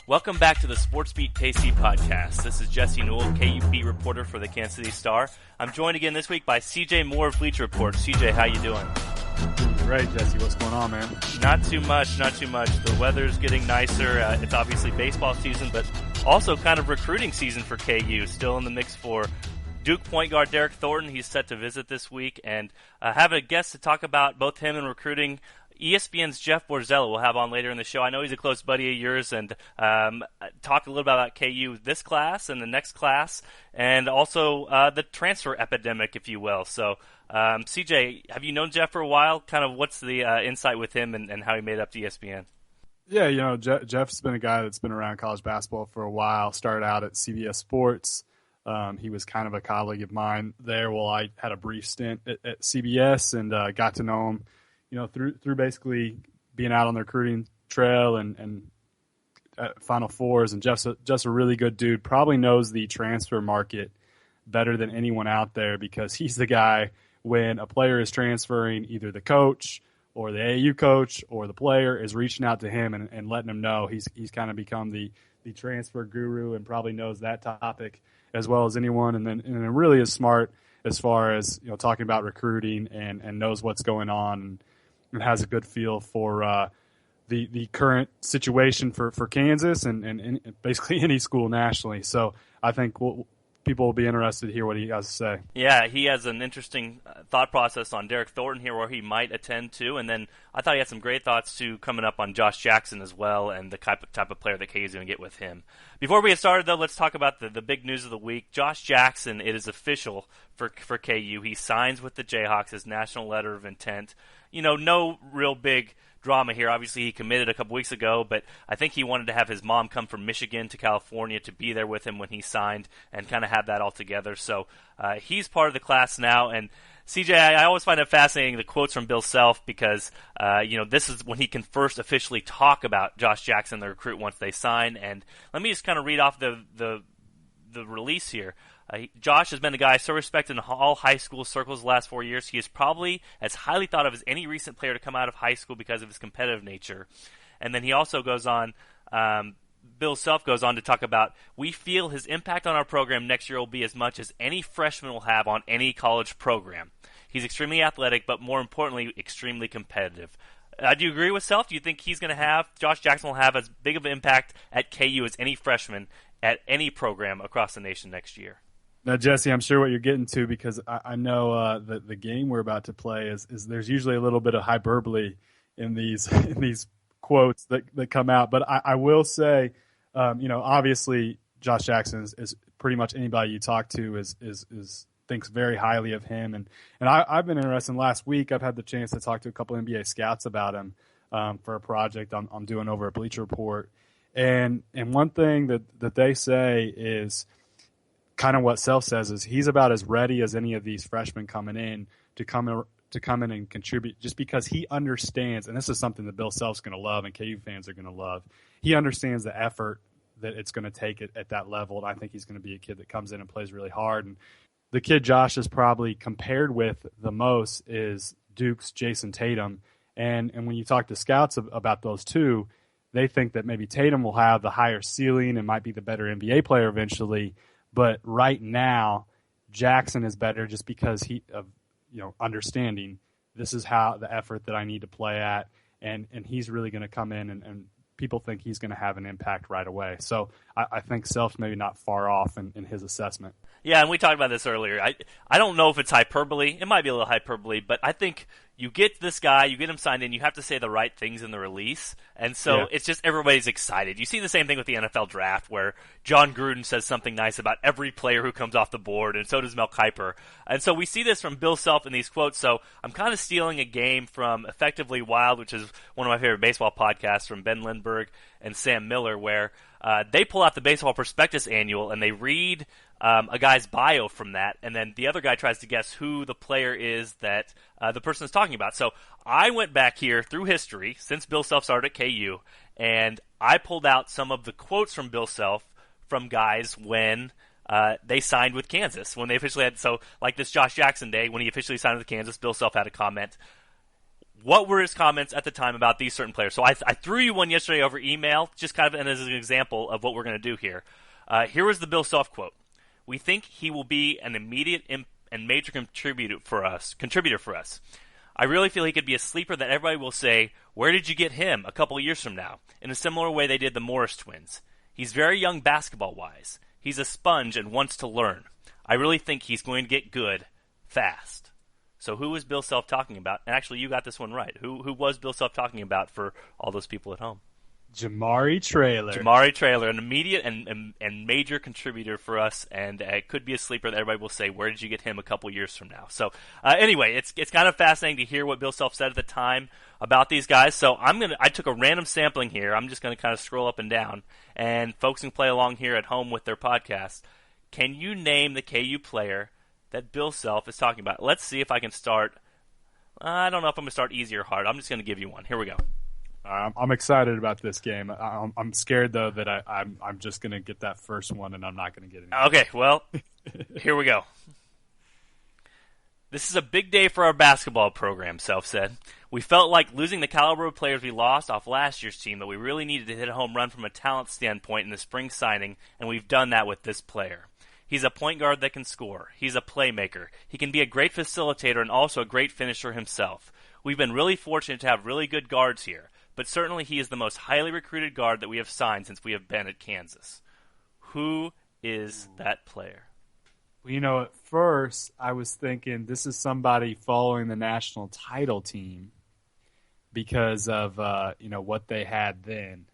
Welcome back to the SportsBeat KC podcast. This is Jesse Newell, KUP reporter for the Kansas City Star. I'm joined again this week by CJ Moore of Bleacher Report. CJ, how you doing? Great, Jesse. What's going on, man? Not too much. The weather's getting nicer. It's obviously baseball season, but also kind of recruiting season for KU. Still in the mix for Duke point guard Derek Thornton. He's set to visit this week, and have a guest to talk about both him and recruiting. ESPN's Jeff Borzello we'll have on later in the show. I know he's a close buddy of yours, and talk a little bit about KU this class and the next class, and also the transfer epidemic, if you will. So, CJ, have you known Jeff for a while? Kind of what's the insight with him and how he made it up to ESPN? Yeah, Jeff's been a guy that's been around college basketball for a while. Started out at CBS Sports. He was kind of a colleague of mine there while I had a brief stint at CBS, and got to know him through basically being out on the recruiting trail and Final Fours. And Jeff's a really good dude. Probably knows the transfer market better than anyone out there, because he's the guy when a player is transferring, either the coach or the AAU coach or the player is reaching out to him and letting him know. He's kind of become the transfer guru and probably knows that topic as well as anyone. And then really is smart as far as talking about recruiting and knows what's going on. And has a good feel for the current situation for Kansas and basically any school nationally. So I think people will be interested to hear what he has to say. Yeah, he has an interesting thought process on Derek Thornton here, where he might attend to. And then I thought he had some great thoughts, too, coming up on Josh Jackson as well and the type of player that KU is going to get with him. Before we get started, though, let's talk about the big news of the week. Josh Jackson, it is official for KU. He signs with the Jayhawks, his national letter of intent. No real big drama here. Obviously, he committed a couple weeks ago, but I think he wanted to have his mom come from Michigan to California to be there with him when he signed and kind of have that all together. So he's part of the class now. And CJ, I always find it fascinating, the quotes from Bill Self, because this is when he can first officially talk about Josh Jackson, the recruit, once they sign. And let me just kind of read off the release here. Josh has been a guy so respected in all high school circles the last 4 years. He is probably as highly thought of as any recent player to come out of high school because of his competitive nature. And then he also goes on, Bill Self goes on to talk about, we feel his impact on our program next year will be as much as any freshman will have on any college program. He's extremely athletic, but more importantly, extremely competitive. Do you agree with Self? Do you think Josh Jackson will have as big of an impact at KU as any freshman at any program across the nation next year? Now, Jesse, I'm sure what you're getting to, because I know the game we're about to play is there's usually a little bit of hyperbole in these quotes that come out. But I will say, obviously Josh Jackson is pretty much anybody you talk to is thinks very highly of him. And I've been interested. Last week, I've had the chance to talk to a couple NBA scouts about him for a project I'm doing over at Bleacher Report. And one thing that they say is kind of what Self says is he's about as ready as any of these freshmen coming in to come in and contribute, just because he understands, and this is something that Bill Self's going to love and KU fans are going to love. He understands the effort that it's going to take at that level, and I think he's going to be a kid that comes in and plays really hard. And the kid Josh is probably compared with the most is Duke's Jason Tatum, and when you talk to scouts about those two, they think that maybe Tatum will have the higher ceiling and might be the better NBA player eventually. But right now, Jackson is better just because understanding this is how the effort that I need to play at, and he's really going to come in and people think he's going to have an impact right away. So I think Self's maybe not far off in his assessment. Yeah, and we talked about this earlier. I don't know if it's hyperbole. It might be a little hyperbole, but I think you get this guy, you get him signed in, you have to say the right things in the release. And so It's just everybody's excited. You see the same thing with the NFL draft, where John Gruden says something nice about every player who comes off the board, and so does Mel Kiper. And so we see this from Bill Self in these quotes. So I'm kind of stealing a game from Effectively Wild, which is one of my favorite baseball podcasts, from Ben Lindbergh and Sam Miller, where they pull out the Baseball Prospectus Annual and they read a guy's bio from that, and then the other guy tries to guess who the player is that the person is talking about. So I went back here through history since Bill Self started at KU, and I pulled out some of the quotes from Bill Self from guys when they signed with Kansas, when they officially had. So like this Josh Jackson day, when he officially signed with Kansas, Bill Self had a comment. what were his comments at the time about these certain players. So I threw you one yesterday over email, just kind of as an example of what we're going to do here. Here was the Bill Self quote. "We think he will be an immediate and major contributor for us. I really feel he could be a sleeper that everybody will say, 'Where did you get him?' a couple of years from now, in a similar way they did the Morris twins. He's very young basketball-wise. He's a sponge and wants to learn. I really think he's going to get good fast." So who was Bill Self talking about? And actually, you got this one right. Who was Bill Self talking about for all those people at home? Jamari Traylor. Jamari Traylor, an immediate and major contributor for us, and it could be a sleeper that everybody will say, "Where did you get him?" a couple years from now. So anyway, it's kind of fascinating to hear what Bill Self said at the time about these guys. So I took a random sampling here. I'm just going to kind of scroll up and down, and folks can play along here at home with their podcast. Can you name the KU player that Bill Self is talking about? Let's see if I can start. I don't know if I'm going to start easy or hard. I'm just going to give you one. Here we go. I'm excited about this game. I'm scared, though, that I'm just going to get that first one and I'm not going to get it. Okay, well, here we go. "This is a big day for our basketball program," Self said. "We felt like losing the caliber of players we lost off last year's team, but we really needed to hit a home run from a talent standpoint in the spring signing, and we've done that with this player. He's a point guard that can score. He's a playmaker. He can be a great facilitator and also a great finisher himself. We've been really fortunate to have really good guards here, but certainly he is the most highly recruited guard that we have signed since we have been at Kansas." Who is that player? Well, at first I was thinking this is somebody following the national title team because of what they had then.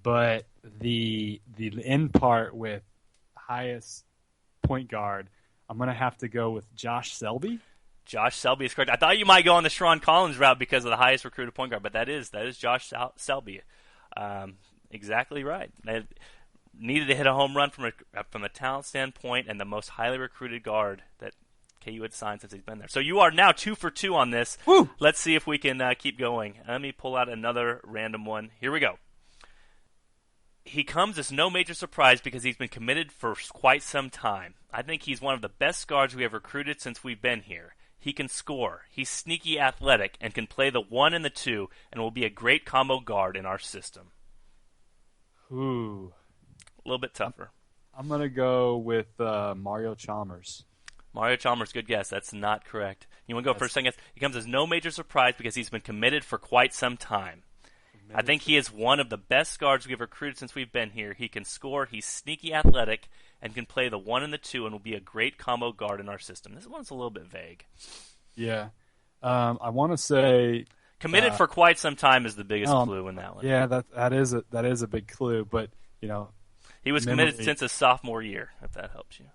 But the end part with highest point guard, I'm going to have to go with Josh Selby. Josh Selby is correct. I thought you might go on the Sharon Collins route because of the highest recruited point guard, but that is Josh Selby. Exactly right. They needed to hit a home run from a talent standpoint and the most highly recruited guard that KU had signed since he's been there. So you are now 2 for 2 on this. Woo! Let's see if we can keep going. Let me pull out another random one. Here we go. "He comes as no major surprise because he's been committed for quite some time. I think he's one of the best guards we have recruited since we've been here. He can score. He's sneaky athletic and can play the 1 and the 2 and will be a great combo guard in our system." Ooh. A little bit tougher. I'm going to go with Mario Chalmers. Mario Chalmers, good guess. That's not correct. You want to go first? Second guess? He comes as no major surprise because he's been committed for quite some time. I think he is one of the best guards we've recruited since we've been here. He can score. He's sneaky athletic and can play the 1 and the 2 and will be a great combo guard in our system. This one's a little bit vague. Yeah. I want to say committed for quite some time is the biggest clue in that one. Yeah, that is a big clue, but he was committed since his sophomore year, if that helps you.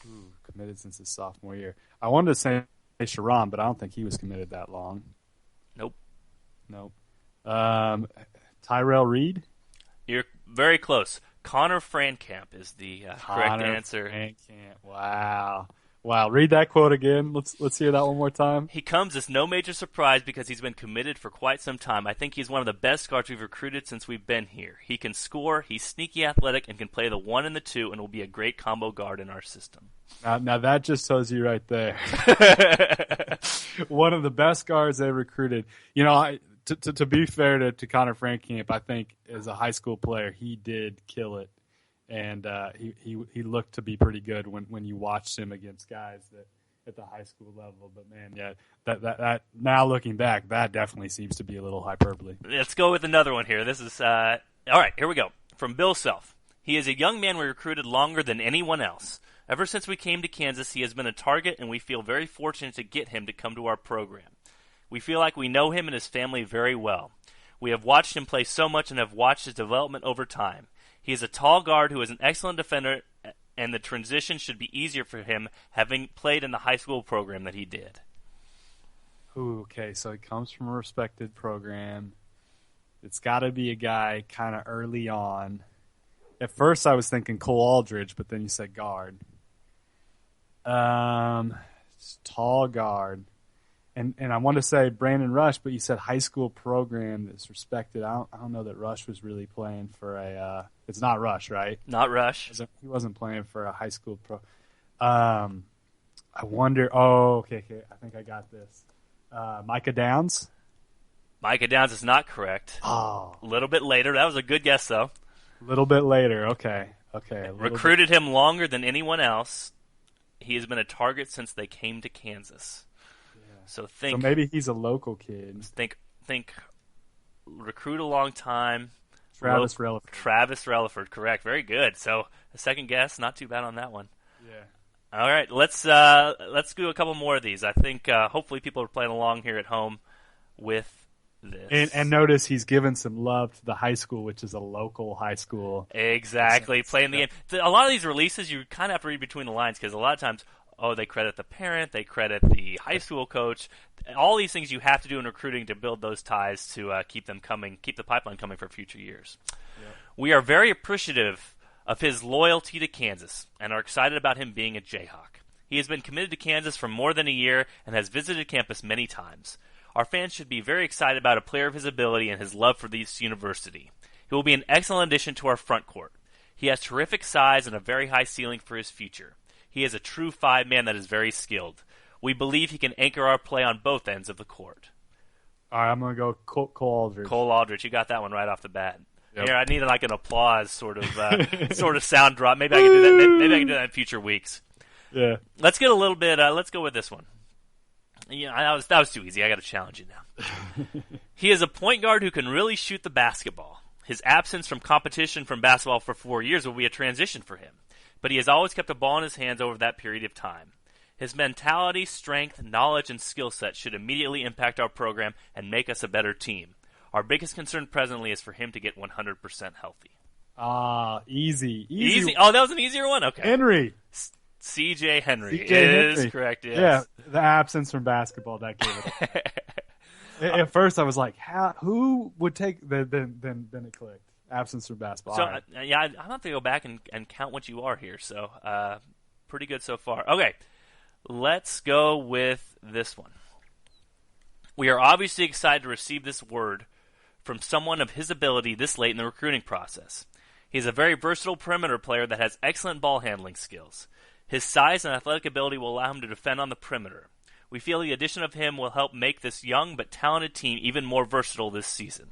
Ooh, committed since his sophomore year. I wanted to say Sharon, but I don't think he was committed that long. Nope. Tyrell Reed? You're very close. Connor Frankamp is the correct answer. Frankamp. Wow. Read that quote again. Let's hear that one more time. "He comes as no major surprise because he's been committed for quite some time. I think he's one of the best guards we've recruited since we've been here. He can score, he's sneaky athletic, and can play the 1 and the 2 and will be a great combo guard in our system." Now that just tells you right there. One of the best guards they recruited. To be fair to Connor Frankamp, I think as a high school player he did kill it. And he looked to be pretty good when you watched him against guys that at the high school level. But man, yeah, that now looking back, that definitely seems to be a little hyperbole. Let's go with another one here. This is all right. Here we go. From Bill Self. "He is a young man we recruited longer than anyone else. Ever since we came to Kansas, he has been a target, and we feel very fortunate to get him to come to our program. We feel like we know him and his family very well. We have watched him play so much and have watched his development over time. He is a tall guard who is an excellent defender, and the transition should be easier for him having played in the high school program that he did." Ooh, okay, so he comes from a respected program. It's got to be a guy kind of early on. At first I was thinking Cole Aldridge, but then you said guard. Tall guard. And I want to say Brandon Rush, but you said high school program that's respected. I don't know that Rush was really playing for a it's not Rush, right? Not Rush. He wasn't playing for a high school pro. I wonder. Oh, okay. I think I got this. Micah Downs. Micah Downs is not correct. Oh. A little bit later. That was a good guess, though. A little bit later. Okay. Recruited him longer than anyone else. He has been a target since they came to Kansas. Yeah. So maybe he's a local kid. Think recruit a long time. Travis Relaford. Travis Relaford, correct. Very good. So a second guess, not too bad on that one. Yeah. All right, let's do a couple more of these. I think hopefully people are playing along here at home with this. And notice he's given some love to the high school, which is a local high school. Exactly, playing the game. A lot of these releases, you kind of have to read between the lines because a lot of times, they credit the parent, they credit the high school coach. All these things you have to do in recruiting to build those ties to keep the pipeline coming for future years. Yep. We are very appreciative of his loyalty to Kansas and are excited about him being a Jayhawk. He has been committed to Kansas for more than a year and has visited campus many times. Our fans should be very excited about a player of his ability and his love for this university. He will be an excellent addition to our front court. He has terrific size and a very high ceiling for his future. He is a true five-man that is very skilled. We believe he can anchor our play on both ends of the court. All right, I'm going to go Cole Aldrich. Cole Aldrich, you got that one right off the bat. Yep. Here, I need an applause sort of sound drop. Maybe I can do that. Maybe I can do that in future weeks. Yeah. Let's get a little bit. Let's go with this one. Yeah, that was too easy. I got to challenge you now. He is a point guard who can really shoot the basketball. His absence from competition from basketball for 4 years will be a transition for him, but he has always kept the ball in his hands over that period of time. His mentality, strength, knowledge, and skill set should immediately impact our program and make us a better team. Our biggest concern presently is for him to get 100% healthy. Easy. Oh, that was an easier one? Okay. Henry. C.J. Henry is correct, yes. Yeah, the absence from basketball, that gave it. At first, I was like, who would take then it clicked. Absence from basketball. So, right. I'm have to go back and count what you are here. So, pretty good so far. Okay, let's go with this one. We are obviously excited to receive this word from someone of his ability this late in the recruiting process. He is a very versatile perimeter player that has excellent ball handling skills. His size and athletic ability will allow him to defend on the perimeter. We feel the addition of him will help make this young but talented team even more versatile this season.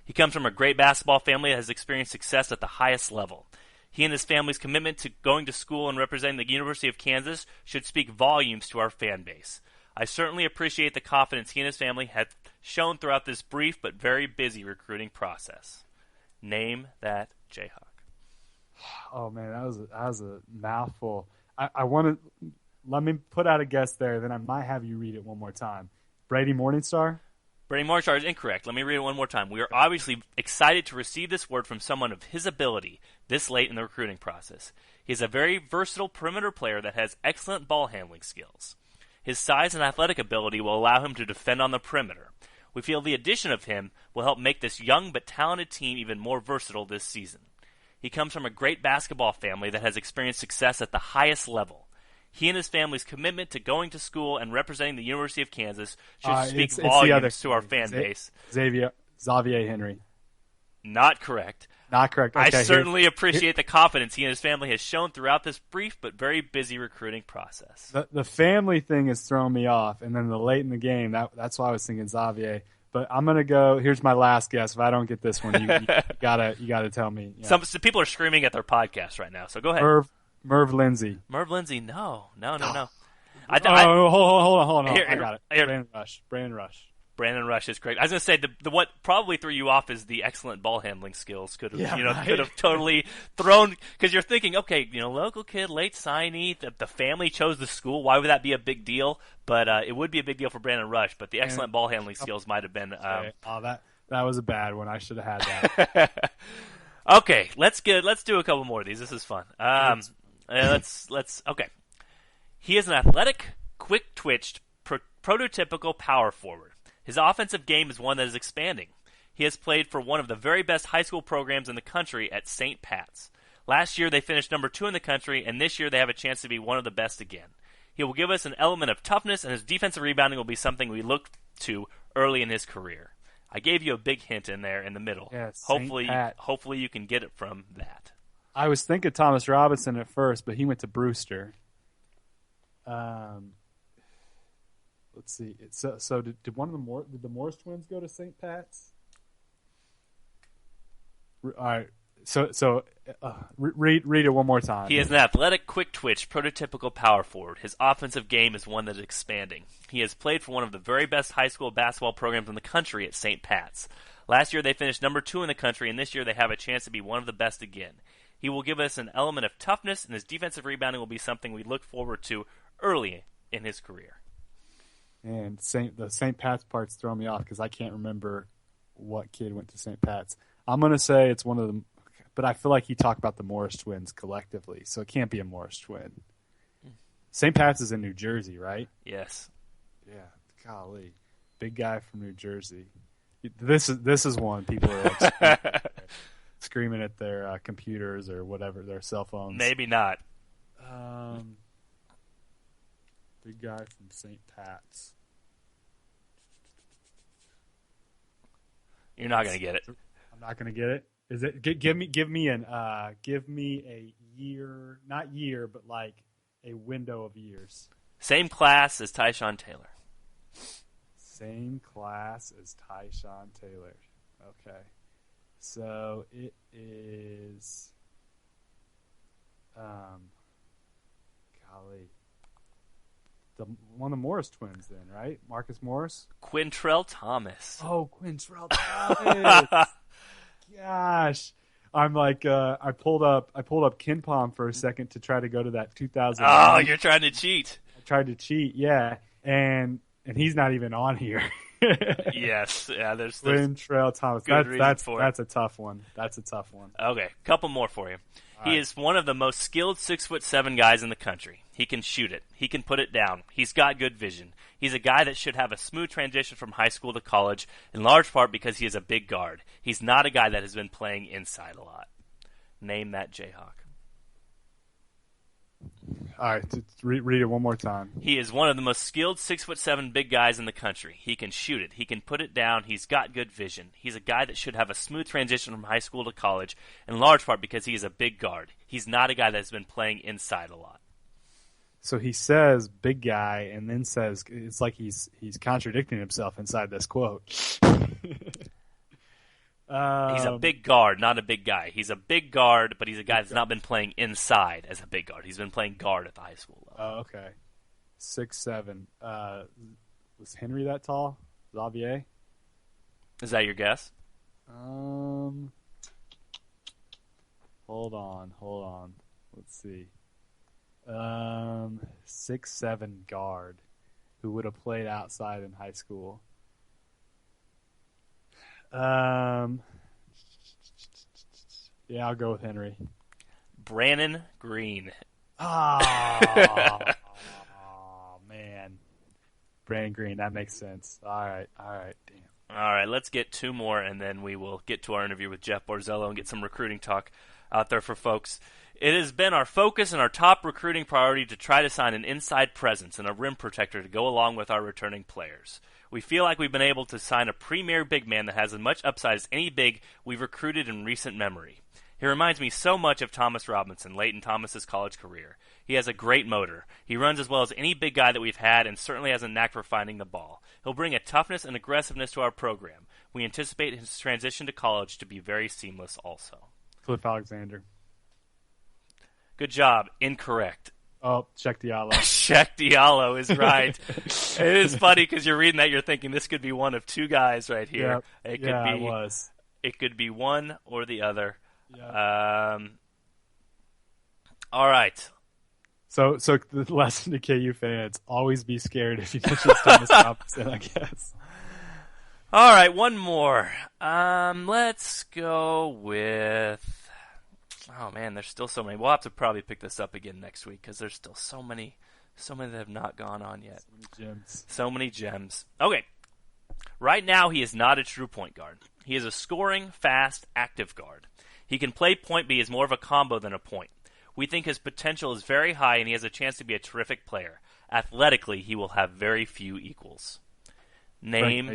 He comes from a great basketball family that has experienced success at the highest level. He and his family's commitment to going to school and representing the University of Kansas should speak volumes to our fan base. I certainly appreciate the confidence he and his family have shown throughout this brief but very busy recruiting process. Name that Jayhawk. Oh, man, that was a mouthful. I want to let me put out a guess there, then I might have you read it one more time. Brady Morningstar? Brady Morningstar is incorrect. Let me read it one more time. We are obviously excited to receive this word from someone of his ability this late in the recruiting process. He is a very versatile perimeter player that has excellent ball handling skills. His size and athletic ability will allow him to defend on the perimeter. We feel the addition of him will help make this young but talented team even more versatile this season. He comes from a great basketball family that has experienced success at the highest level. He and his family's commitment to going to school and representing the University of Kansas should speak volumes to our fan base. Xavier Henry. Not correct. Not correct. Okay, I certainly appreciate the confidence he and his family has shown throughout this brief but very busy recruiting process. The family thing is throwing me off, and then the late in the game, that's why I was thinking Xavier. But I'm gonna go. Here's my last guess. If I don't get this one, you gotta tell me. Yeah. Some people are screaming at their podcast right now, so go ahead. Merv Lindsay. Merv Lindsay. No. Hold on. Here, I got it. Brandon Rush. Brandon Rush is correct. I was going to say the what probably threw you off is the excellent ball handling skills. Could have totally thrown, because you're thinking, okay, local kid, late signee, the family chose the school. Why would that be a big deal? But it would be a big deal for Brandon Rush. But the excellent ball handling skills might have been. That was a bad one. I should have had that. Okay, let's do a couple more of these. This is fun. Okay. He is an athletic, quick-twitched, prototypical power forward. His offensive game is one that is expanding. He has played for one of the very best high school programs in the country at St. Pat's. Last year they finished number 2 in the country, and this year they have a chance to be one of the best again. He will give us an element of toughness, and his defensive rebounding will be something we look to early in his career. I gave you a big hint in there in the middle. Yeah, hopefully you can get it from that. I was thinking Thomas Robinson at first, but he went to Brewster. let's see. So did the Morris twins go to St. Pat's? All right. So read it one more time. He is an athletic, quick-twitch, prototypical power forward. His offensive game is one that is expanding. He has played for one of the very best high school basketball programs in the country at St. Pat's. Last year they finished number 2 in the country, and this year they have a chance to be one of the best again. He will give us an element of toughness, and his defensive rebounding will be something we look forward to early in his career. And the St. Pat's part's throwing me off because I can't remember what kid went to St. Pat's. I'm going to say it's one of them, but I feel like he talked about the Morris twins collectively, so it can't be a Morris twin. St. Pat's is in New Jersey, right? Yes. Yeah, golly. Big guy from New Jersey. This is one people are like screaming at their computers or whatever, their cell phones. Maybe not. Big guy from St. Pat's. You're not going to get it. I'm not going to get it. Is it? Give me a year, not year, but like a window of years. Same class as Tyshawn Taylor. Same class as Tyshawn Taylor. Okay. So it is golly. One of the Morris twins then, right? Marcus Morris? Quintrell Thomas. Oh, Quintrell Thomas. Gosh. I'm like I pulled up KenPom for a second to try to go to that 2000. Oh, you're trying to cheat. I tried to cheat, yeah. And he's not even on here. Yes, yeah. There's Quintrell Thomas. That's a tough one. That's a tough one. Okay, couple more for you. He is one of the most skilled 6'7" guys in the country. He can shoot it. He can put it down. He's got good vision. He's a guy that should have a smooth transition from high school to college, in large part because he is a big guard. He's not a guy that has been playing inside a lot. Name that Jayhawk. All right, read it one more time. He is one of the most skilled 6'7" big guys in the country. He can shoot it. He can put it down. He's got good vision. He's a guy that should have a smooth transition from high school to college, in large part because he is a big guard. He's not a guy that's been playing inside a lot. So he says big guy and then says it's like he's contradicting himself inside this quote. He's a big guard, not a big guy. He's a big guard, but he's a guy that's not been playing inside as a big guard. He's been playing guard at the high school level. Oh, okay. 6'7". Was Henry that tall? Xavier? Is that your guess? Hold on. Let's see. 6'7" guard who would have played outside in high school. Yeah, I'll go with Henry. Brannon Green. Oh, man. Brandon Green, that makes sense. All right, damn. All right, let's get two more, and then we will get to our interview with Jeff Borzello and get some recruiting talk out there for folks. It has been our focus and our top recruiting priority to try to sign an inside presence and a rim protector to go along with our returning players. We feel like we've been able to sign a premier big man that has as much upside as any big we've recruited in recent memory. He reminds me so much of Thomas Robinson, late in Thomas's college career. He has a great motor. He runs as well as any big guy that we've had and certainly has a knack for finding the ball. He'll bring a toughness and aggressiveness to our program. We anticipate his transition to college to be very seamless also. Cliff Alexander. Good job. Incorrect. Oh, Check Diallo. Check Diallo is right. It is funny because you're reading that, you're thinking this could be one of two guys right here. Yep. It was. It could be one or the other. Yep. All right. So the lesson to KU fans: always be scared if you mention Thomas Robinson, I guess. All right, one more. Let's go with. Oh man, there's still so many. We'll have to probably pick this up again next week because there's still so many that have not gone on yet. So many gems. Okay. Right now, he is not a true point guard. He is a scoring, fast, active guard. He can play point, but he is more of a combo than a point. We think his potential is very high, and he has a chance to be a terrific player. Athletically, he will have very few equals. Name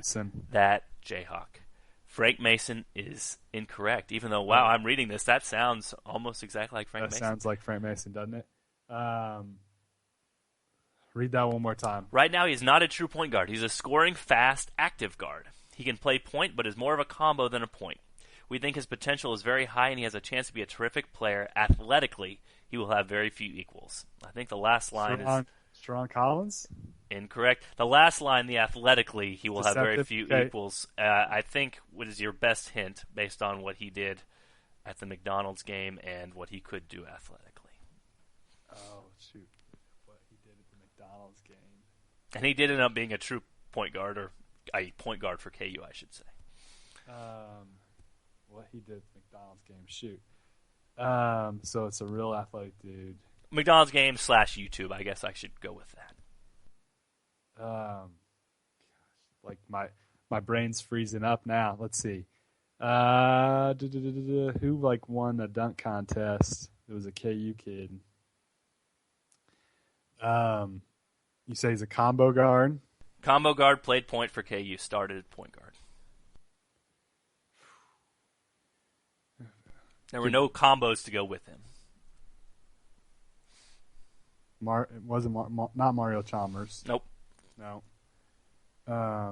that Jayhawk. Frank Mason is incorrect, even though, wow, I'm reading this. That sounds almost exactly like Frank Mason. That sounds like Frank Mason, doesn't it? Read that one more time. Right now, he's not a true point guard. He's a scoring, fast, active guard. He can play point, but is more of a combo than a point. We think his potential is very high, and he has a chance to be a terrific player. Athletically, he will have very few equals. I think the last line is... Sharon Collins? Incorrect. The last line, the athletically, he will have very few okay. equals. I think what is your best hint based on what he did at the McDonald's game and what he could do athletically? Oh, shoot. What he did at the McDonald's game. And he did end up being a true point guard, or a point guard for KU, I should say. What he did at the McDonald's game. Shoot. So it's a real athletic dude. McDonald's game / YouTube, I guess I should go with that. Gosh, like my brain's freezing up now. Let's see. Who won a dunk contest? It was a KU kid. You say he's a combo guard? Combo guard, played point for KU, started at point guard. There were no combos to go with him. It wasn't not Mario Chalmers. Nope. No. I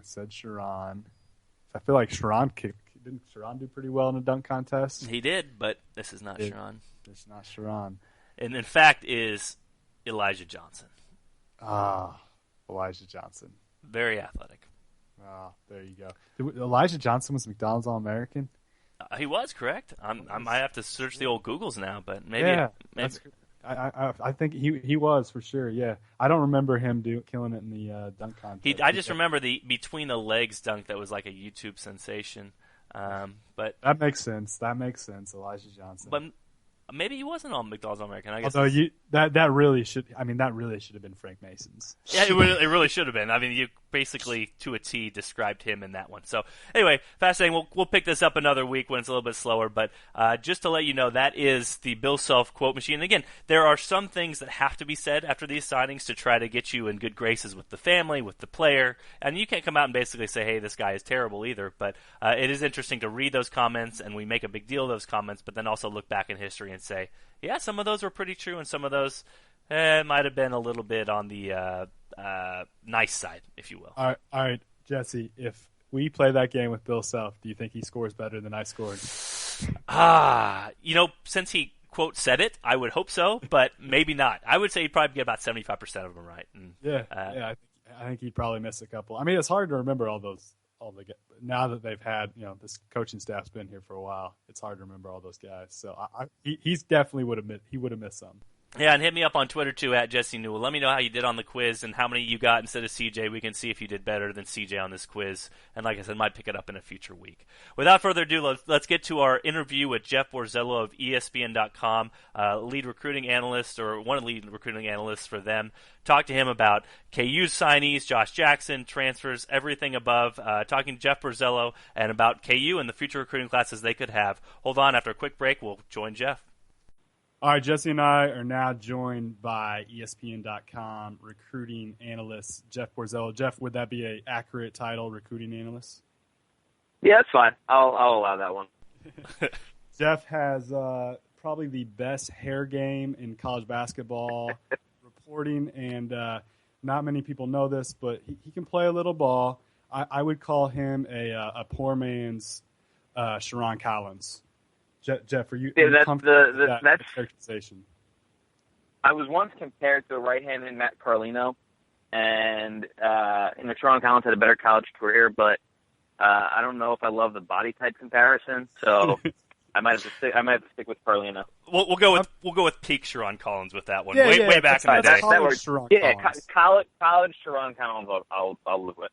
said Sharon. I feel like didn't Sharon do pretty well in a dunk contest? He did, but this is not Sharon. It's not Sharon. And in fact is Elijah Johnson. Elijah Johnson. Very athletic. There you go. Elijah Johnson was McDonald's All-American? He was, correct. I might have to search the old Googles now, but maybe. Yeah, I think he was for sure. Yeah, I don't remember him killing it in the dunk contest. I just remember the between the legs dunk that was like a YouTube sensation. But that makes sense. Elijah Johnson. But maybe he wasn't on McDonald's All-American. I guess. Although that really should have been Frank Mason's. Yeah, it really should have been. I mean, you basically to a T described him in that one. So anyway, fascinating. We'll pick this up another week when it's a little bit slower. But just to let you know, that is the Bill Self quote machine. And again, there are some things that have to be said after these signings to try to get you in good graces with the family, with the player. And you can't come out and basically say, hey, this guy is terrible either. But it is interesting to read those comments, and we make a big deal of those comments, but then also look back in history and say, yeah, some of those were pretty true, and some of those might have been a little bit on the nice side, if you will. All right, Jesse, if we play that game with Bill Self, do you think he scores better than I scored? Since he, quote, said it, I would hope so, but maybe not. I would say he'd probably get about 75% of them right. And, I think he'd probably miss a couple. I mean, it's hard to remember now that they've had, this coaching staff's been here for a while. It's hard to remember all those guys. So he's definitely would have missed some. Yeah, and hit me up on Twitter, too, at Jesse Newell. Let me know how you did on the quiz and how many you got instead of CJ. We can see if you did better than CJ on this quiz. And like I said, might pick it up in a future week. Without further ado, let's get to our interview with Jeff Borzello of ESPN.com, lead recruiting analyst, or one of the lead recruiting analysts for them. Talk to him about KU's signees, Josh Jackson, transfers, everything above. Talking to Jeff Borzello and about KU and the future recruiting classes they could have. Hold on, after a quick break, we'll join Jeff. All right, Jesse and I are now joined by ESPN.com recruiting analyst Jeff Borzello. Jeff, would that be an accurate title, recruiting analyst? Yeah, that's fine. I'll allow that one. Jeff has probably the best hair game in college basketball reporting, and not many people know this, but he can play a little ball. I would call him a poor man's Sharon Collins. Jeff, are you comfortable with that characterization? I was once compared to a right-handed Matt Carlino, and Sharon Collins had a better college career, but I don't know if I love the body type comparison, so I might have to stick with Carlino. We'll go with peak Sharon Collins with that one. Way back in the day. College Sharon Collins. College Sharon Collins. I'll live with.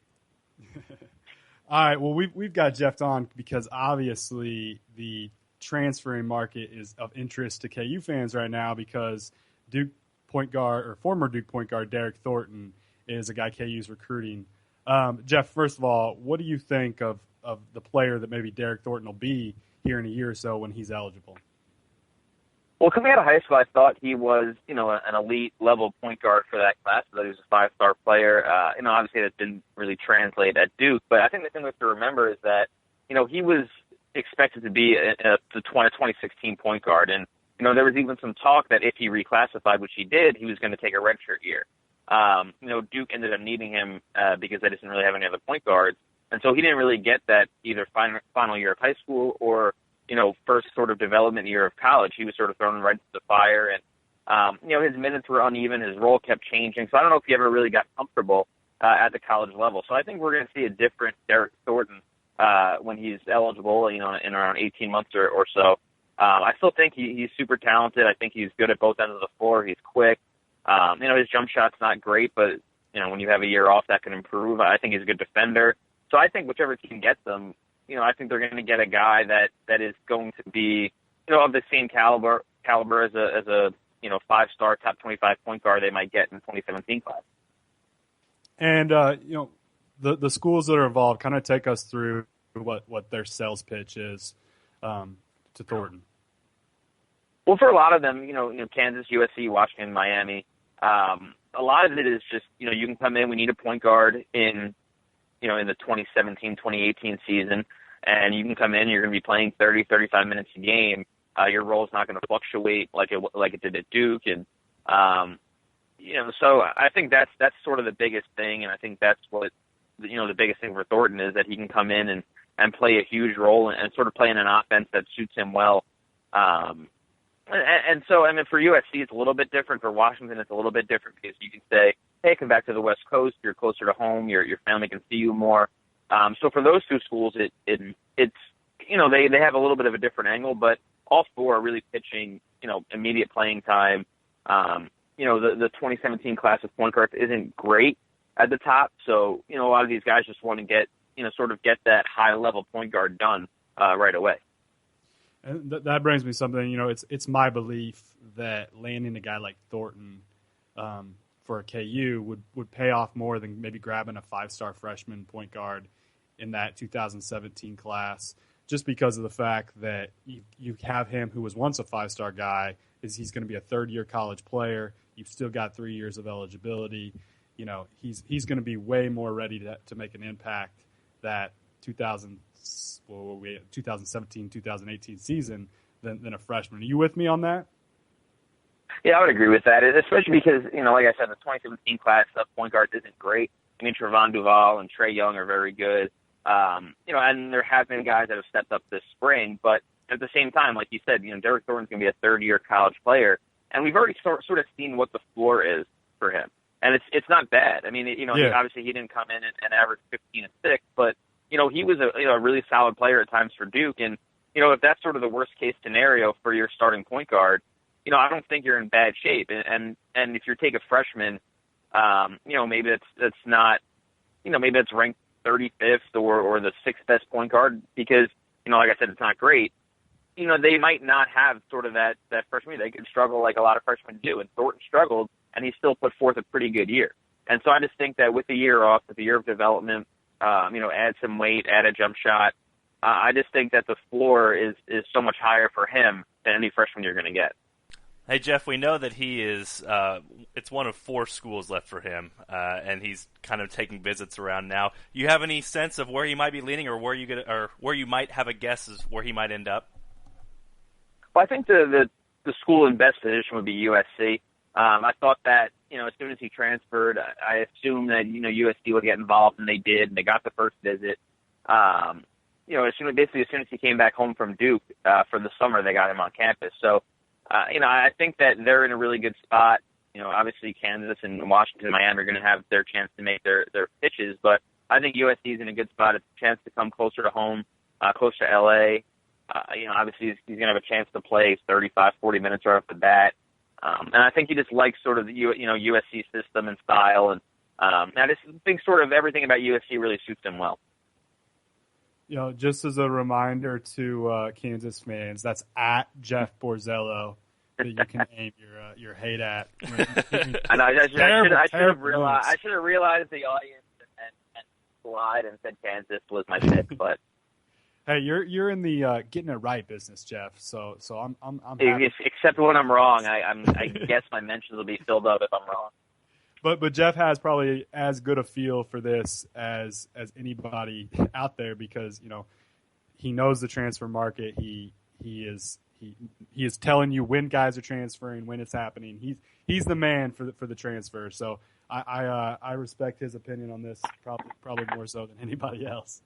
All right. Well, we've got Jeff on because obviously the transferring market is of interest to KU fans right now because Duke point guard or former Duke point guard Derek Thornton is a guy KU's recruiting. Jeff, first of all, what do you think of the player that maybe Derek Thornton will be here in a year or so when he's eligible? Well, coming out of high school, I thought he was, an elite level point guard for that class. I thought he was a 5-star player. Obviously that didn't really translate at Duke, but I think the thing we have to remember is that, he was expected to be the 2016 point guard, and There was even some talk that if he reclassified, which he did, he was going to take a redshirt year. Duke ended up needing him because they didn't really have any other point guards. And so he didn't really get that either final year of high school or, first sort of development year of college. He was sort of thrown right into the fire. And, his minutes were uneven. His role kept changing. So I don't know if he ever really got comfortable at the college level. So I think we're going to see a different Derek Thornton when he's eligible, in around 18 months or so. I still think he's super talented. I think he's good at both ends of the floor. He's quick. His jump shot's not great, but, when you have a year off, that can improve. I think he's a good defender. So I think whichever team gets them, I think they're going to get a guy that is going to be, of the same caliber as a 5-star top 25 point guard they might get in the 2017 class. And, the schools that are involved, kind of take us through what their sales pitch is to Thornton. Well, for a lot of them, Kansas, USC, Washington, Miami, a lot of it is just, you can come in, we need a point guard in the 2017-2018 season, and you can come in, you're going to be playing 30, 35 minutes a game. Your role is not going to fluctuate like it did at Duke. And, so I think that's sort of the biggest thing. And I think that's what, the biggest thing for Thornton is that he can come in and play a huge role and sort of play in an offense that suits him well. And so, for USC, it's a little bit different. For Washington, it's a little bit different because you can say, hey, come back to the West Coast. You're closer to home. Your family can see you more. So for those two schools, it's they have a little bit of a different angle, but all four are really pitching, immediate playing time. The 2017 class of point guards isn't great at the top. So, a lot of these guys just want to get that high level point guard done right away. And that brings me something, it's my belief that landing a guy like Thornton for a KU would pay off more than maybe grabbing a 5-star freshman point guard in that 2017 class, just because of the fact that you have him who was once a 5-star guy, he's going to be a third-year college player. You've still got 3 years of eligibility. He's going to be way more ready to make an impact that 2017, 2018 season than a freshman. Are you with me on that? Yeah, I would agree with that, especially because, like I said, the 2017 class of point guards isn't great. Trevon Duval and Trae Young are very good. And there have been guys that have stepped up this spring, but at the same time, like you said, Derek Thornton's going to be a third-year college player, and we've already sort of seen what the floor is for him. And it's not bad. Obviously he didn't come in and average 15 and 6, but, he was a really solid player at times for Duke. And, if that's sort of the worst-case scenario for your starting point guard, I don't think you're in bad shape. And if you take a freshman, maybe it's not, maybe it's ranked 35th or the 6th best point guard because, like I said, it's not great. They might not have sort of that freshman. They could struggle like a lot of freshmen do. And Thornton struggled, and he still put forth a pretty good year. And so I just think that with the year off, with the year of development, add some weight, add a jump shot, I just think that the floor is so much higher for him than any freshman you're going to get. Hey, Jeff, we know that he is it's one of 4 schools left for him, and he's kind of taking visits around now. You have any sense of where he might be leaning or where you might have a guess as where he might end up? Well, I think the school in best position would be USC. I thought that, as soon as he transferred, I assumed that, USC would get involved, and they did, and they got the first visit. As soon as he came back home from Duke for the summer, they got him on campus. So, I think that they're in a really good spot. Obviously Kansas and Washington and Miami are going to have their chance to make their pitches, but I think USC is in a good spot. It's a chance to come closer to home, close to LA. Obviously he's going to have a chance to play 35, 40 minutes right off the bat. And I think he just likes sort of the USC system and style, and I just think sort of everything about USC really suits him well. Just as a reminder to Kansas fans, that's at Jeff Borzello that you can aim your hate at. I should have realized the audience and lied and said Kansas was my pick, but. Hey, you're in the getting it right business, Jeff. So I'm happy. Except when I'm wrong, I guess my mentions will be filled up if I'm wrong. But Jeff has probably as good a feel for this as anybody out there because he knows the transfer market. He he is telling you when guys are transferring, when it's happening. He's the man for the transfer. So I respect his opinion on this probably more so than anybody else.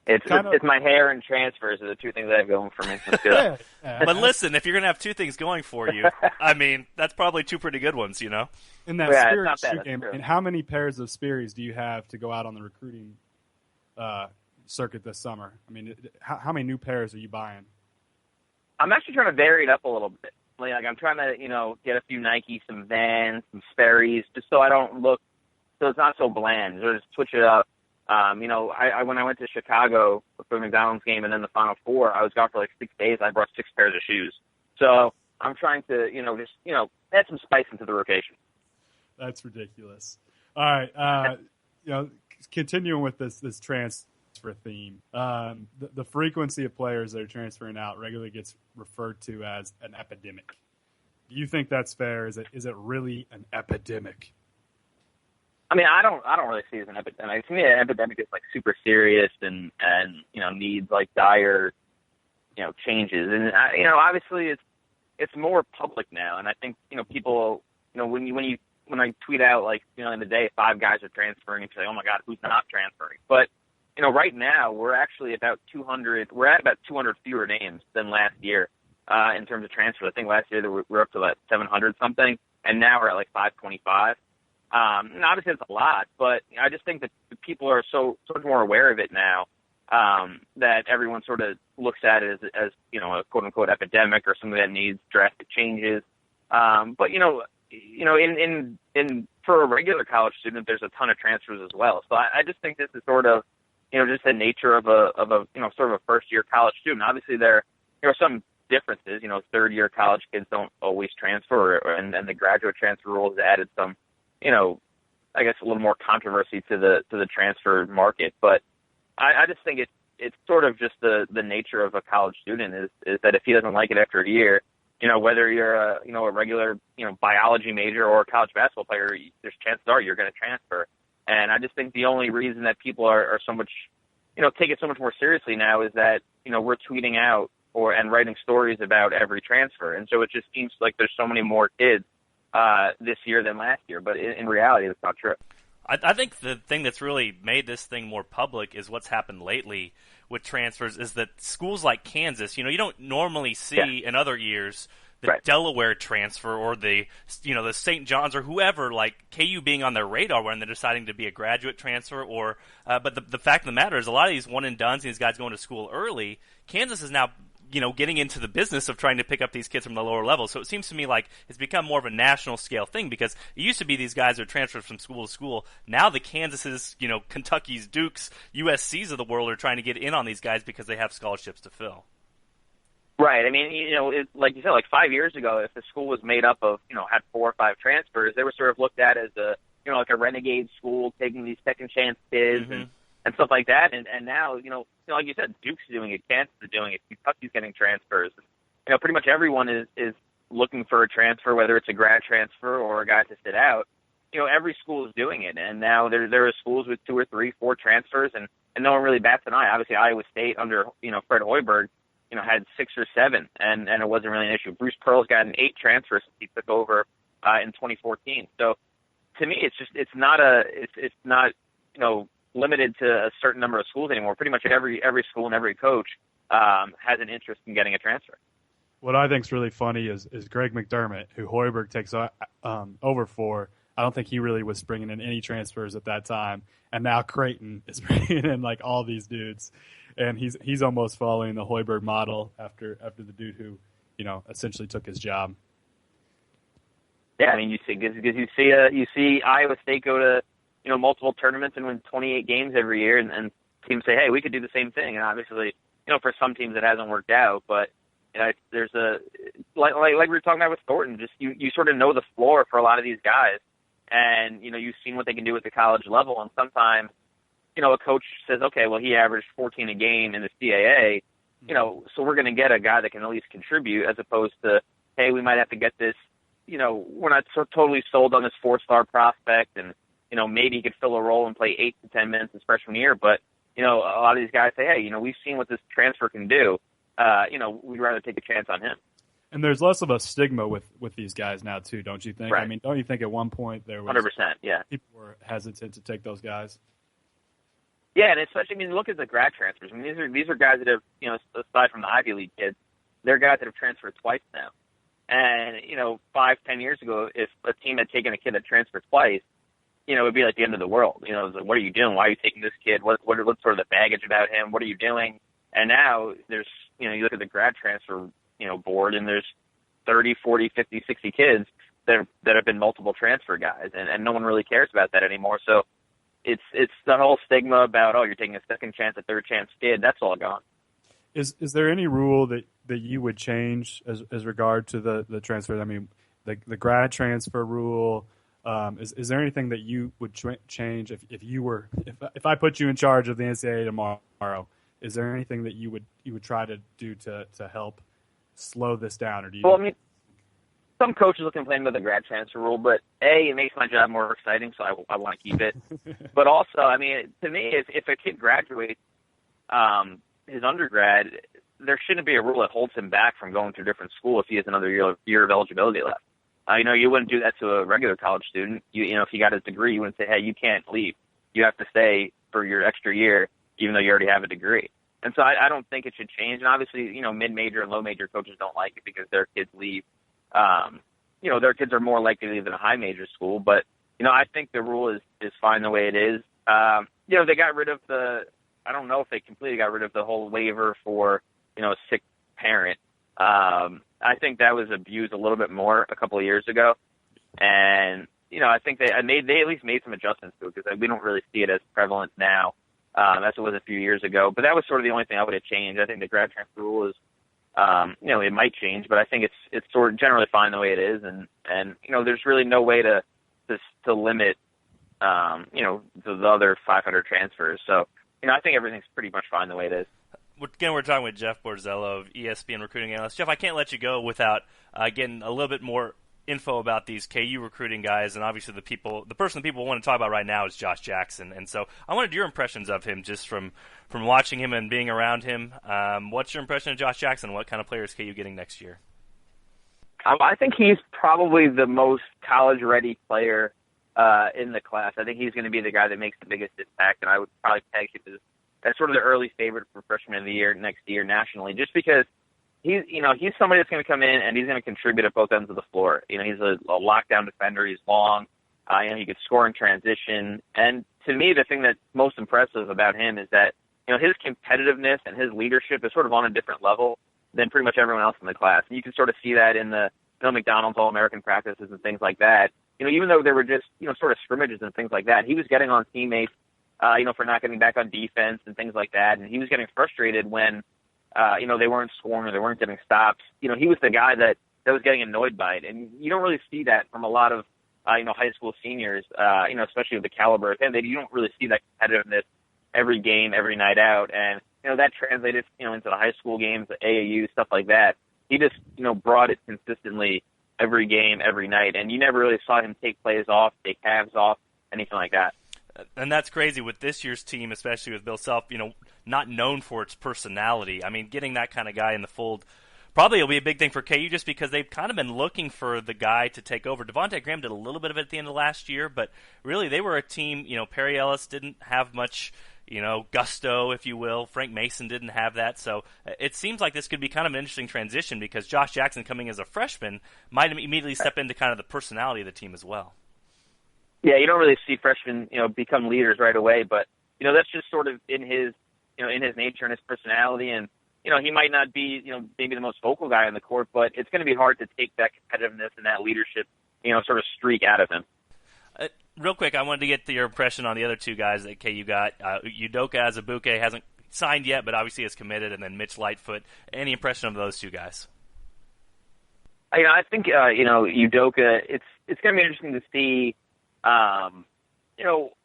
It's my hair and transfers are the two things I have going for me. That's good. But listen, if you're going to have two things going for you, I mean, that's probably two pretty good ones, In that Sperry shoot game, and how many pairs of Sperry's do you have to go out on the recruiting circuit this summer? I mean, how many new pairs are you buying? I'm actually trying to vary it up a little bit. Like I'm trying to, get a few Nike, some Vans, some Sperry's, just so I don't look, so it's not so bland. So just switch it up. When I went to Chicago for the McDonald's game and then the Final Four, I was gone for like 6 days. I brought 6 pairs of shoes. So I'm trying to, add some spice into the rotation. That's ridiculous. All right. Continuing with this transfer theme, the frequency of players that are transferring out regularly gets referred to as an epidemic. Do you think that's fair? Is it really an epidemic? I mean, I don't really see it as an epidemic. To me, an epidemic is like super serious and needs like dire, changes. And obviously it's more public now. And I think people, when I tweet out like in the day 5 guys are transferring, and say, oh my God, who's not transferring? But right now we're actually about 200. We're at about 200 fewer names than last year in terms of transfers. I think last year we were up to like 700 something, and now we're at like 525. And obviously it's a lot, but I just think that people are so much more aware of it now that everyone sort of looks at it as a quote unquote epidemic or something that needs drastic changes. But for a regular college student, there's a ton of transfers as well. So I just think this is sort of just the nature of a sort of a first year college student. Obviously there are some differences. Third year college kids don't always transfer, and the graduate transfer rules added some. I guess a little more controversy to the transfer market, but I just think it's sort of just the nature of a college student is that if he doesn't like it after a year, whether you're a regular biology major or a college basketball player, there's chances are you're going to transfer. And I just think the only reason that people are so much take it so much more seriously now is that we're tweeting out and writing stories about every transfer, and so it just seems like there's so many more kids this year than last year, but in reality, that's not true. I think the thing that's really made this thing more public is what's happened lately with transfers is that schools like Kansas, you don't normally see in other years the Delaware transfer or the St. John's or whoever, like KU being on their radar when they're deciding to be a graduate transfer but the fact of the matter is a lot of these one and dones, these guys going to school early, Kansas is now getting into the business of trying to pick up these kids from the lower level. So it seems to me like it's become more of a national scale thing because it used to be these guys are transferred from school to school. Now the Kansases, Kentucky's, Dukes, USC's of the world are trying to get in on these guys because they have scholarships to fill. Right. I mean, like you said, like 5 years ago, if the school was made up of, had 4 or 5 transfers, they were sort of looked at as like a renegade school taking these second chance kids and stuff like that. And now, like you said, Duke's doing it, Kansas is doing it, Kentucky's getting transfers. Pretty much everyone is looking for a transfer, whether it's a grad transfer or a guy to sit out. Every school is doing it. And now there are schools with 2 or 3, 4 transfers, and no one really bats an eye. Obviously, Iowa State under, Fred Hoiberg, had 6 or 7, and it wasn't really an issue. Bruce Pearl's gotten 8 transfers since he took over in 2014. So to me, it's not limited to a certain number of schools anymore. Pretty much every school and every coach has an interest in getting a transfer. What I think is really funny is Greg McDermott, who Hoiberg takes over for. I don't think he really was bringing in any transfers at that time, and now Creighton is bringing in like all these dudes, and he's almost following the Hoiberg model after the dude who essentially took his job. Yeah, I mean you see Iowa State go to multiple tournaments and win 28 games every year, and teams say, hey, we could do the same thing. And obviously, for some teams it hasn't worked out, but there's like we were talking about with Thornton, just you sort of know the floor for a lot of these guys, and you've seen what they can do at the college level, and sometimes a coach says, okay, well he averaged 14 a game in the CAA, so we're going to get a guy that can at least contribute, as opposed to, hey, we might have to get this, we're not so totally sold on this 4-star prospect, and maybe he could fill a role and play 8 to 10 minutes his freshman year. But, a lot of these guys say, hey, we've seen what this transfer can do. we'd rather take a chance on him. And there's less of a stigma with these guys now too, don't you think? Right. I mean, don't you think at one point there was 100%, yeah. people were hesitant to take those guys? Yeah, and especially, I mean, look at the grad transfers. I mean, these are guys that have, aside from the Ivy League kids, they're guys that have transferred twice now. And, 5-10 years ago, if a team had taken a kid that transferred twice, it would be like the end of the world. It was like, what are you doing? Why are you taking this kid? What's sort of the baggage about him? What are you doing? And now there's, you look at the grad transfer, board, and there's 30, 40, 50, 60 kids that have been multiple transfer guys, and no one really cares about that anymore. So it's the whole stigma about, oh, you're taking a second chance, a third chance kid. That's all gone. Is there any rule that you would change as regard to the transfer? I mean, the grad transfer rule. Is there anything that you would change if I put you in charge of the NCAA tomorrow? Is there anything that you would try to do to help slow this down, or do you? Well, I mean, some coaches will complain about the grad transfer rule, but it makes my job more exciting, so I want to keep it. But also, I mean, to me, if a kid graduates his undergrad, there shouldn't be a rule that holds him back from going to a different school if he has another year of eligibility left. You wouldn't do that to a regular college student. If he got his degree, you wouldn't say, hey, you can't leave. You have to stay for your extra year, even though you already have a degree. And so I don't think it should change. And obviously, mid-major and low-major coaches don't like it because their kids leave. Their kids are more likely to leave than a high-major school. But, I think the rule is fine the way it is. They got rid of I don't know if they completely got rid of the whole waiver for, a sick parent. I think that was abused a little bit more a couple of years ago. And, I think they at least made some adjustments to it because we don't really see it as prevalent now. As it was a few years ago. But that was sort of the only thing I would have changed. I think the grad transfer rule is, it might change, but I think it's sort of generally fine the way it is. And there's really no way to limit, the other 500 transfers. So, I think everything's pretty much fine the way it is. Again, we're talking with Jeff Borzello of ESPN recruiting analyst. Jeff, I can't let you go without getting a little bit more info about these KU recruiting guys, and obviously the person people want to talk about right now is Josh Jackson. And so I wanted your impressions of him just from watching him and being around him. What's your impression of Josh Jackson? What kind of player is KU getting next year? I think he's probably the most college-ready player in the class. I think he's going to be the guy that makes the biggest impact, and I would probably peg him as sort of the early favorite for freshman of the year next year nationally, just because he's somebody that's going to come in and he's going to contribute at both ends of the floor. He's a lockdown defender. He's long. He could score in transition. And to me, the thing that's most impressive about him is that, his competitiveness and his leadership is sort of on a different level than pretty much everyone else in the class. And you can sort of see that in the McDonald's All-American practices and things like that. Even though there were just, sort of scrimmages and things like that, he was getting on teammates, for not getting back on defense and things like that. And he was getting frustrated when, they weren't scoring or they weren't getting stops. He was the guy that was getting annoyed by it. And you don't really see that from a lot of, high school seniors, especially with the caliber of him. You don't really see that competitiveness every game, every night out. And, that translated, into the high school games, the AAU, stuff like that. He just, brought it consistently every game, every night. And you never really saw him take plays off, take halves off, anything like that. And that's crazy with this year's team, especially with Bill Self, not known for its personality. I mean, getting that kind of guy in the fold probably will be a big thing for KU just because they've kind of been looking for the guy to take over. Devontae Graham did a little bit of it at the end of last year, but really they were a team, Perry Ellis didn't have much, gusto, if you will. Frank Mason didn't have that. So it seems like this could be kind of an interesting transition because Josh Jackson coming as a freshman might immediately step into kind of the personality of the team as well. Yeah, you don't really see freshmen, become leaders right away, but, that's just sort of in his nature and his personality. And, he might not be, maybe the most vocal guy on the court, but it's going to be hard to take that competitiveness and that leadership, sort of streak out of him. Real quick, I wanted to get your impression on the other two guys that KU got. Udoka Azubuike hasn't signed yet, but obviously is committed, and then Mitch Lightfoot. Any impression of those two guys? I think, Udoka, it's going to be interesting to see,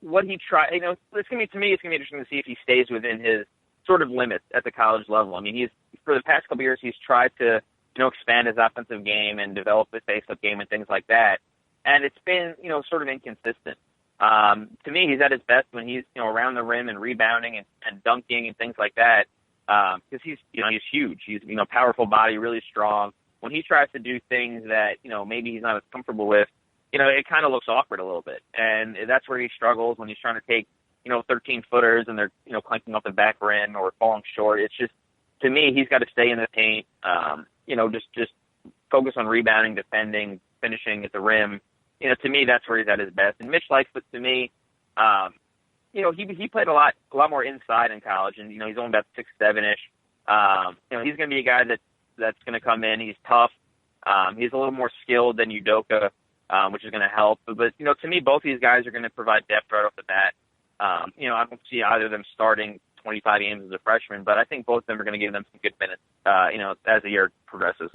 what he tried. It's going to be interesting to see if he stays within his sort of limits at the college level. I mean, for the past couple of years, he's tried to, expand his offensive game and develop his face-up game and things like that. And it's been, sort of inconsistent. To me, he's at his best when he's, around the rim and rebounding and dunking and things like that. because he's huge. He's powerful body, really strong. When he tries to do things that maybe he's not as comfortable with, it kind of looks awkward a little bit, and that's where he struggles when he's trying to take 13 footers and they're clanking off the back rim or falling short. It's just, to me, he's got to stay in the paint. Just focus on rebounding, defending, finishing at the rim. To me, that's where he's at his best. And Mitch Lightfoot, to me, he played a lot more inside in college, and he's only about 6'7" He's going to be a guy that's going to come in. He's tough. He's a little more skilled than Udoka, which is going to help. But to me, both these guys are going to provide depth right off the bat. I don't see either of them starting 25 games as a freshman, but I think both of them are going to give them some good minutes, as the year progresses.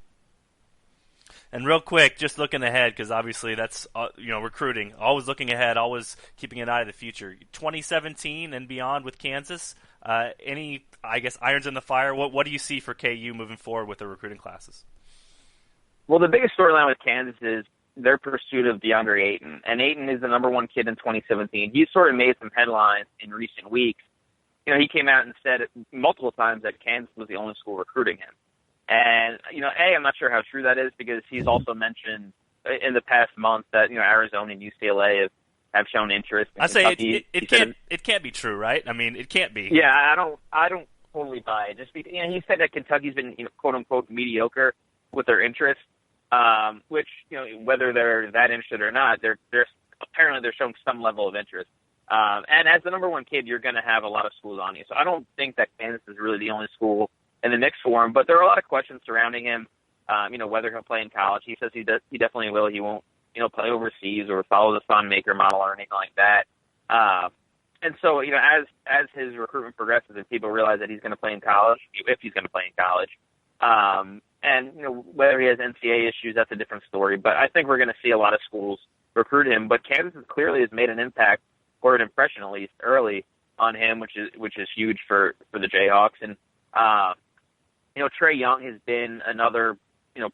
And real quick, just looking ahead, because obviously that's recruiting. Always looking ahead, always keeping an eye to the future. 2017 and beyond with Kansas. Any, irons in the fire? What do you see for KU moving forward with the recruiting classes? Well, the biggest storyline with Kansas is their pursuit of DeAndre Ayton. And Ayton is the number one kid in 2017. He's sort of made some headlines in recent weeks. He came out and said multiple times that Kansas was the only school recruiting him. And, I'm not sure how true that is, because he's also mentioned in the past month that, Arizona and UCLA have shown interest in Kentucky. It can't be true, right? I mean, it can't be. Yeah, I don't totally buy it. Just because, he said that Kentucky's been, quote unquote, mediocre with their interest, which, whether they're that interested or not, they're showing some level of interest. And as the number one kid, you're going to have a lot of schools on you. So I don't think that Kansas is really the only school in the mix for him, but there are a lot of questions surrounding him. Whether he'll play in college. He says he definitely will. He won't, play overseas or follow the Thon-Maker model or anything like that. And so, as his recruitment progresses and people realize that he's going to play in college, if he's going to play in college, and whether he has NCAA issues, that's a different story. But I think we're going to see a lot of schools recruit him. But Kansas clearly has made an impact, or an impression at least, early on him, which is huge for the Jayhawks. And Trae Young has been another,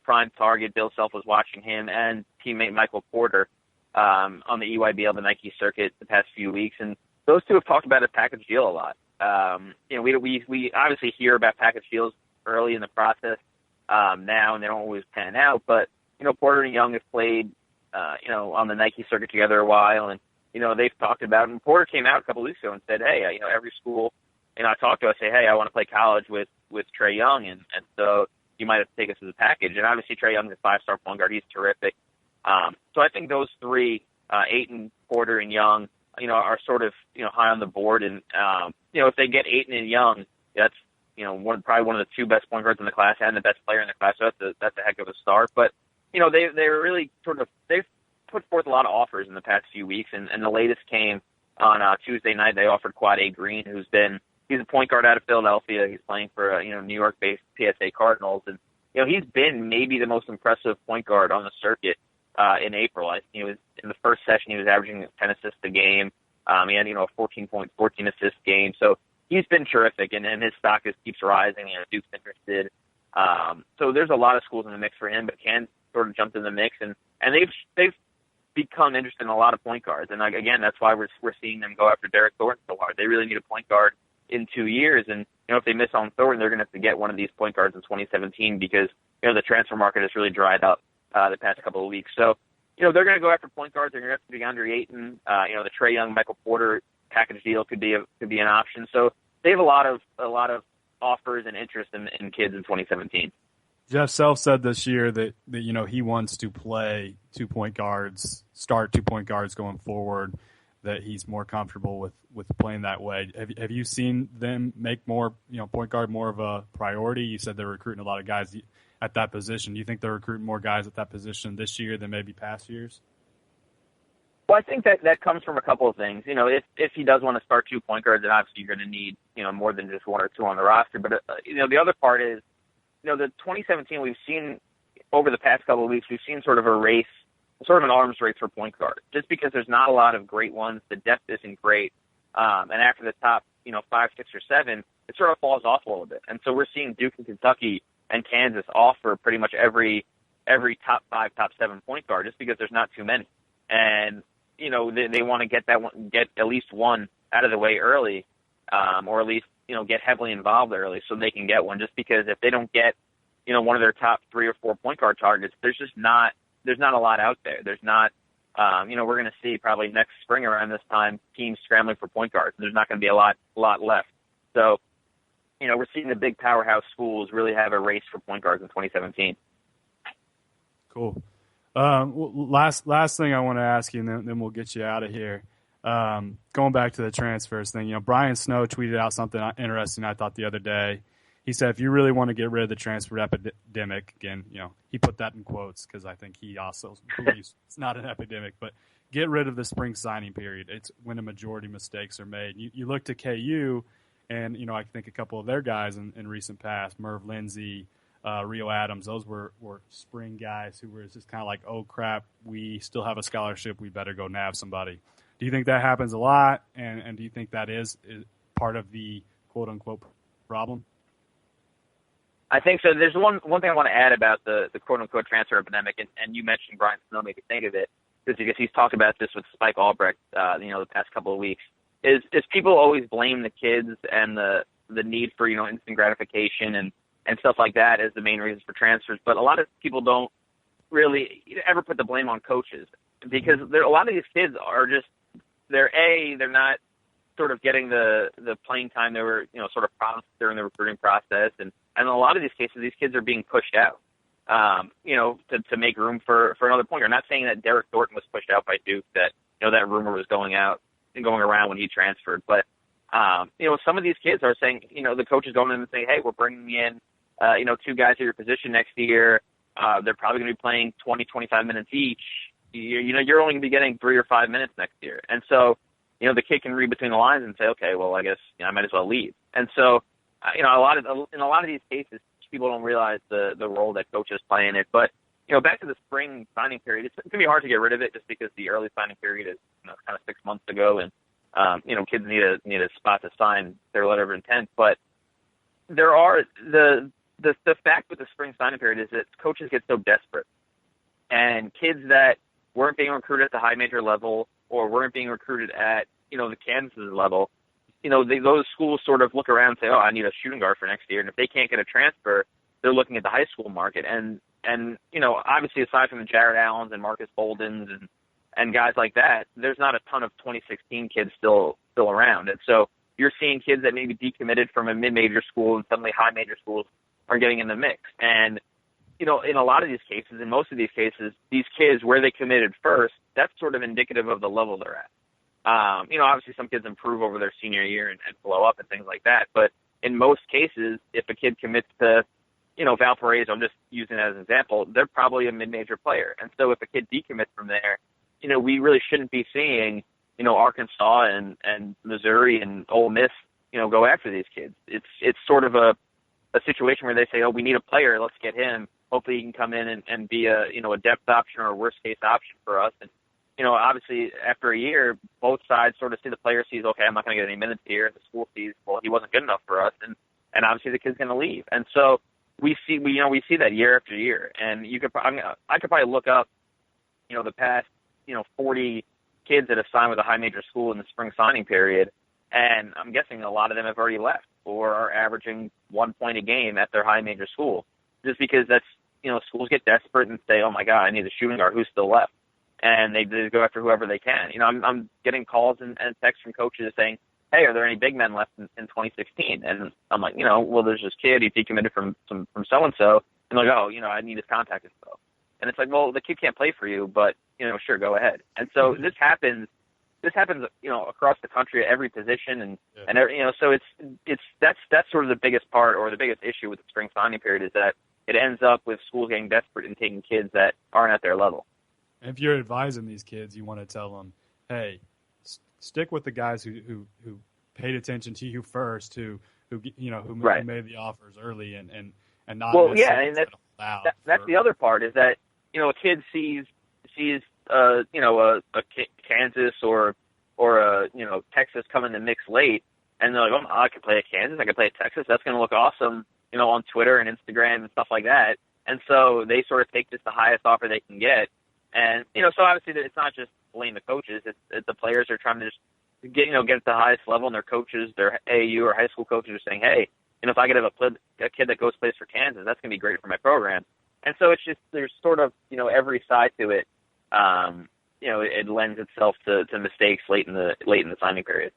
prime target. Bill Self was watching him and teammate Michael Porter on the EYBL, the Nike circuit, the past few weeks. And those two have talked about a package deal a lot. We obviously hear about package deals early in the process now, and they don't always pan out. But, Porter and Young have played, on the Nike circuit together a while, and, they've talked about it. And Porter came out a couple of weeks ago and said, hey, every school, I talk to us, say, hey, I want to play college with Trae Young, and so you might have to take us as a package. And obviously Trae Young is a five-star point guard. He's terrific. So I think those three, Ayton, Porter, and Young, are sort of, high on the board. And, if they get Ayton and Young, that's, probably one of the two best point guards in the class and the best player in the class. So that's a heck of a start. But, they're really they've put forth a lot of offers in the past few weeks. And the latest came on Tuesday night. They offered Quad A. Green, he's a point guard out of Philadelphia. He's playing for New York-based PSA Cardinals, and he's been maybe the most impressive point guard on the circuit in April. He was in the first session. He was averaging 10 assists a game. He had a 14 assist game. So he's been terrific, and his stock keeps rising. Duke's interested. So there's a lot of schools in the mix for him, but Kansas sort of jumped in the mix, and they've become interested in a lot of point guards. And again, that's why we're seeing them go after Derek Thornton so hard. They really need a point guard in 2 years, and if they miss on Thornton, they're going to have to get one of these point guards in 2017 because the transfer market has really dried up the past couple of weeks. So they're going to go after point guards. They're going to have to be DeAndre Ayton. The Trae Young, Michael Porter package deal could be an option. So they have a lot of offers and interest in kids in 2017. Jeff Self said this year that he wants to play 2 point guards, start 2 point guards going forward, that he's more comfortable with playing that way. Have you seen them make more, point guard more of a priority? You said they're recruiting a lot of guys at that position. Do you think they're recruiting more guys at that position this year than maybe past years? Well, I think that comes from a couple of things. If he does want to start 2 point guards, then obviously you're going to need, more than just 1 or 2 on the roster. But, the other part is, the 2017 we've seen over the past couple of weeks, we've seen sort of an arms race for point guard. Just because there's not a lot of great ones, the depth isn't great. And after the top, 5, 6, or 7, it sort of falls off a little bit. And so we're seeing Duke and Kentucky and Kansas offer pretty much every top 5, top 7 point guard just because there's not too many. And, they want to get at least one out of the way early, or at least, get heavily involved early so they can get one. Just because if they don't get, one of their top 3 or 4 point guard targets, there's not a lot out there. There's not, we're going to see probably next spring around this time teams scrambling for point guards. There's not going to be a lot left. So, we're seeing the big powerhouse schools really have a race for point guards in 2017. Cool. Last thing I want to ask you, and then we'll get you out of here. Going back to the transfers thing, Brian Snow tweeted out something interesting I thought the other day. He said, if you really want to get rid of the transfer epidemic, again, he put that in quotes because I think he also believes it's not an epidemic, but get rid of the spring signing period. It's when a majority of mistakes are made. You look to KU, and, I think a couple of their guys in recent past, Merv Lindsay, Rio Adams, those were spring guys who were just kind of like, oh, crap, we still have a scholarship. We better go nab somebody. Do you think that happens a lot, and do you think that is part of the quote-unquote problem? I think so. There's one thing I want to add about the quote-unquote transfer epidemic, and you mentioned Brian Snow made me think of it, because he's talked about this with Spike Albrecht, the past couple of weeks, is people always blame the kids and the need for, instant gratification and stuff like that as the main reasons for transfers. But a lot of people don't really ever put the blame on coaches, because a lot of these kids are just, they're not sort of getting the playing time they were, sort of promised during the recruiting process. And in a lot of these cases, these kids are being pushed out, to make room for another point guard. I'm not saying that Derek Thornton was pushed out by Duke, that, that rumor was going around when he transferred. But, some of these kids are saying, the coach is going in and saying, hey, we're bringing in, 2 guys at your position next year. They're probably going to be playing 20, 25 minutes each. You're only going to be getting 3 or 5 minutes next year. And so, the kid can read between the lines and say, okay, well, I guess I might as well leave. And so, in a lot of these cases, people don't realize the role that coaches play in it. But, back to the spring signing period, it's going to be hard to get rid of it just because the early signing period is kind of 6 months ago, and kids need a spot to sign their letter of intent. But there are the fact with the spring signing period is that coaches get so desperate, and kids that weren't being recruited at the high major level or weren't being recruited at, the Kansas level, those schools sort of look around and say, oh, I need a shooting guard for next year. And if they can't get a transfer, they're looking at the high school market. And obviously aside from the Jared Allens and Marcus Boldens and guys like that, there's not a ton of 2016 kids still around. And so you're seeing kids that maybe decommitted from a mid-major school and suddenly high major schools are getting in the mix. And, in a lot of these cases, in most of these cases, these kids, where they committed first, that's sort of indicative of the level they're at. Obviously some kids improve over their senior year and blow up and things like that. But in most cases, if a kid commits to, Valparaiso, I'm just using that as an example, they're probably a mid-major player. And so if a kid decommits from there, we really shouldn't be seeing, Arkansas and Missouri and Ole Miss, go after these kids. It's sort of a situation where they say, oh, we need a player, let's get him. Hopefully he can come in and be a depth option or a worst case option for us. And, obviously after a year, both sides sort of see the player sees, okay, I'm not going to get any minutes here. And the school sees, well, he wasn't good enough for us. And obviously the kid's going to leave. And so we see that year after year. And I could probably look up, the past, 40 kids that have signed with a high major school in the spring signing period. And I'm guessing a lot of them have already left or are averaging 1 point a game at their high major school, just because that's, schools get desperate and say, oh my God, I need a shooting guard, who's still left? And they go after whoever they can. I'm getting calls and texts from coaches saying, hey, are there any big men left in 2016? And I'm like, well, there's this kid, he decommitted from so-and-so. And like, oh, I need his contact info. And it's like, well, the kid can't play for you, but, sure, go ahead. And so this happens, across the country at every position. And so that's sort of the biggest part or the biggest issue with the spring signing period is that it ends up with schools getting desperate and taking kids that aren't at their level. If you're advising these kids, you want to tell them, hey, stick with the guys who paid attention to you first, who made the offers early and not. Well, yeah, and that's the other part is that a kid sees a Kansas or a Texas come in the mix late, and they're like, oh, I could play at Kansas, I could play at Texas. That's going to look awesome, on Twitter and Instagram and stuff like that. And so they sort of take just the highest offer they can get. And, so obviously it's not just blame the coaches. It's the players are trying to just, get to the highest level, and their coaches, their AAU or high school coaches are saying, hey, if I could have a kid that goes plays for Kansas, that's going to be great for my program. And so it's just, there's sort of, every side to it. It lends itself to mistakes late in the signing period.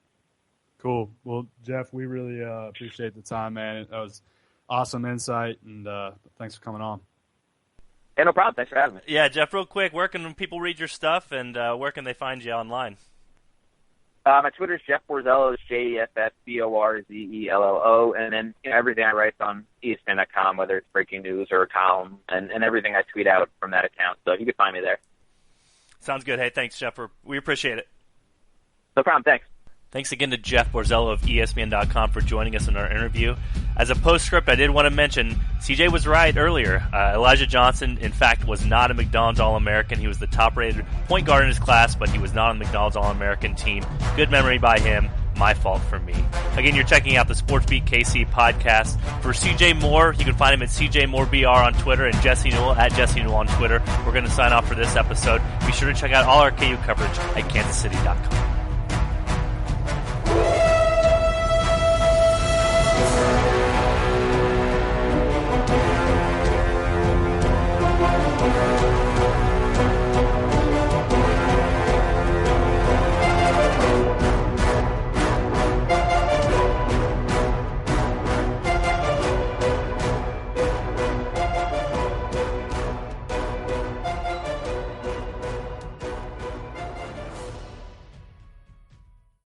Cool. Well, Jeff, we really appreciate the time, man. That was awesome insight, and thanks for coming on. Hey, no problem. Thanks for having me. Yeah, Jeff, real quick, where can people read your stuff, and where can they find you online? My Twitter is Jeff Borzello, JeffBorzello, and then everything I write on ESPN.com, whether it's breaking news or a column, and everything I tweet out from that account. So you can find me there. Sounds good. Hey, thanks, Jeff. We appreciate it. No problem. Thanks. Thanks again to Jeff Borzello of ESPN.com for joining us in our interview. As a postscript, I did want to mention, CJ was right earlier. Elijah Johnson, in fact, was not a McDonald's All-American. He was the top-rated point guard in his class, but he was not on the McDonald's All-American team. Good memory by him. My fault for me. Again, you're checking out the SportsBeat KC podcast. For CJ Moore, you can find him at CJ Moore BR on Twitter and Jesse Newell at Jesse Newell on Twitter. We're going to sign off for this episode. Be sure to check out all our KU coverage at kansascity.com.